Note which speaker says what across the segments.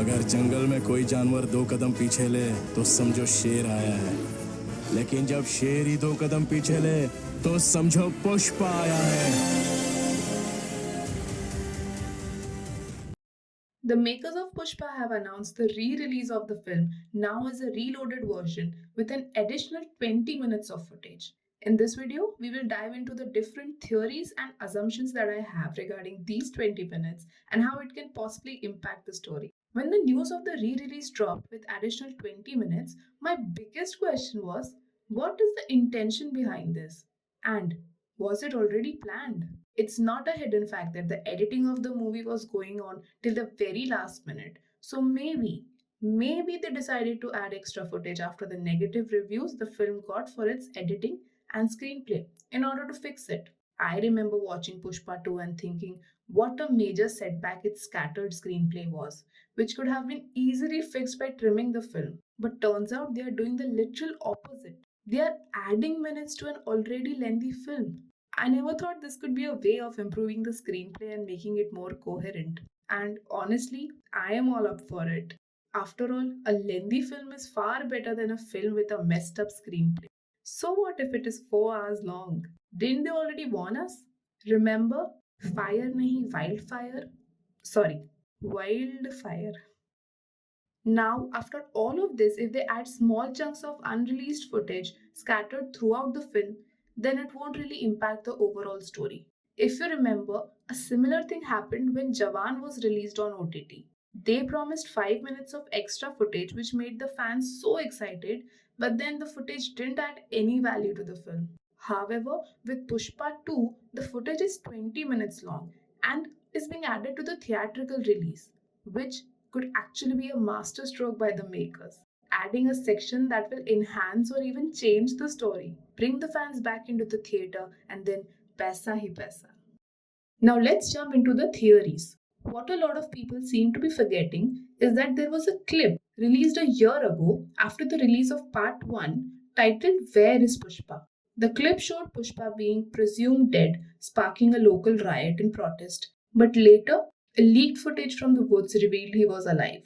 Speaker 1: अगर जंगल में कोई जानवर 2 कदम पीछे ले तो समझो शेर आया है, लेकिन जब शेर ही 2 कदम पीछे ले तो समझो पुष्पा आया है।
Speaker 2: The makers of Pushpa have announced the re-release of the film now as a reloaded version with an additional 20 minutes of footage. In this video, we will dive into the different theories and assumptions that I have regarding these 20 minutes and how it can possibly impact the story. When the news of the re-release dropped with additional 20 minutes, my biggest question was, what is the intention behind this? And was it already planned? It's not a hidden fact that the editing of the movie was going on till the very last minute. So maybe they decided to add extra footage after the negative reviews the film got for its editing and screenplay in order to fix it. I remember watching Pushpa 2 and thinking what a major setback its scattered screenplay was, which could have been easily fixed by trimming the film. But turns out they are doing the literal opposite. They are adding minutes to an already lengthy film. I never thought this could be a way of improving the screenplay and making it more coherent. And honestly, I am all up for it. After all, a lengthy film is far better than a film with a messed up screenplay. So what if it is 4 hours long? Didn't they already warn us? Remember? Fire nahi wildfire? Sorry, wildfire. Now, after all of this, if they add small chunks of unreleased footage scattered throughout the film, then it won't really impact the overall story. If you remember, a similar thing happened when Jawan was released on OTT. They promised 5 minutes of extra footage, which made the fans so excited, but then the footage didn't add any value to the film. However, with Pushpa 2, the footage is 20 minutes long and is being added to the theatrical release, which could actually be a masterstroke by the makers. Adding a section that will enhance or even change the story, bring the fans back into the theater, and then paisa hi paisa. Now let's jump into the theories. What a lot of people seem to be forgetting is that there was a clip released a year ago after the release of part 1 titled Where is Pushpa? The clip showed Pushpa being presumed dead, sparking a local riot in protest. But later, a leaked footage from the woods revealed he was alive.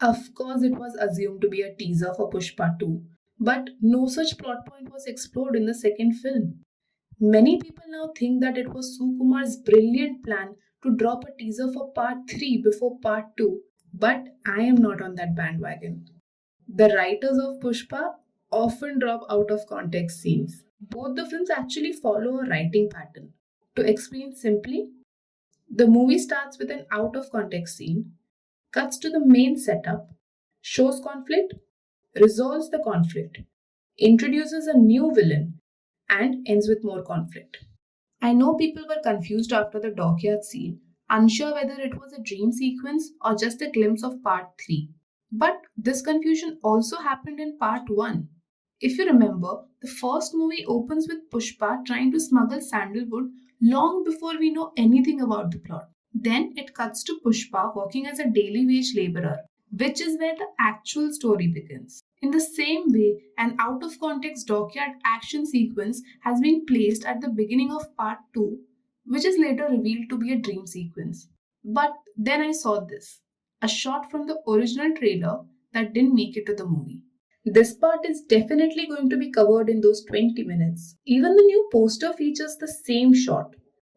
Speaker 2: Of course, it was assumed to be a teaser for Pushpa 2, but no such plot point was explored in the second film. Many people now think that it was Sukumar's brilliant plan to drop a teaser for part 3 before part 2, but I am not on that bandwagon. The writers of Pushpa often drop out of context scenes. Both the films actually follow a writing pattern. To explain simply, the movie starts with an out of context scene, cuts to the main setup, shows conflict, resolves the conflict, introduces a new villain, and ends with more conflict. I know people were confused after the dockyard scene, unsure whether it was a dream sequence or just a glimpse of part 3. But this confusion also happened in part 1. If you remember, the first movie opens with Pushpa trying to smuggle sandalwood long before we know anything about the plot. Then it cuts to Pushpa working as a daily wage laborer, which is where the actual story begins. In the same way, an out of context dockyard action sequence has been placed at the beginning of part 2, which is later revealed to be a dream sequence. But then I saw this, a shot from the original trailer that didn't make it to the movie. This part is definitely going to be covered in those 20 minutes. Even the new poster features the same shot.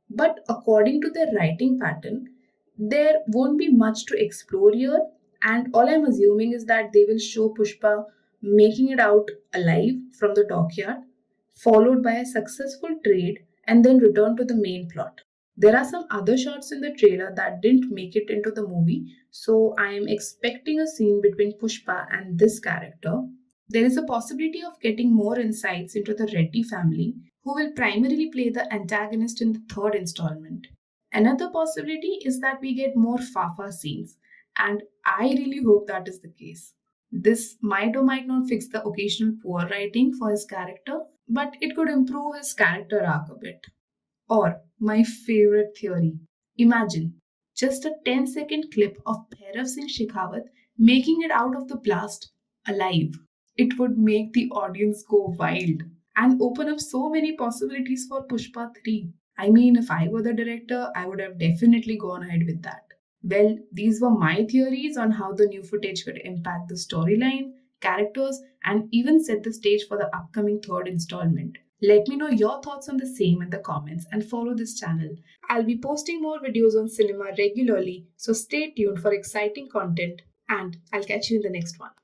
Speaker 2: But according to their writing pattern, there won't be much to explore here, and all I'm assuming is that they will show Pushpa making it out alive from the dockyard, followed by a successful trade, and then return to the main plot. There are some other shots in the trailer that didn't make it into the movie, so I am expecting a scene between Pushpa and this character. There is a possibility of getting more insights into the Reddy family, who will primarily play the antagonist in the third installment. Another possibility is that we get more Fafa scenes, and I really hope that is the case. This might or might not fix the occasional poor writing for his character, but it could improve his character arc a bit. Or, my favorite theory, imagine just a 10-second clip of Bhairav Singh Shekhawat making it out of the blast alive. It would make the audience go wild and open up so many possibilities for Pushpa 3. I mean, if I were the director, I would have definitely gone ahead with that. Well, these were my theories on how the new footage could impact the storyline, characters, and even set the stage for the upcoming third installment. Let me know your thoughts on the same in the comments and follow this channel. I'll be posting more videos on cinema regularly, so stay tuned for exciting content and I'll catch you in the next one.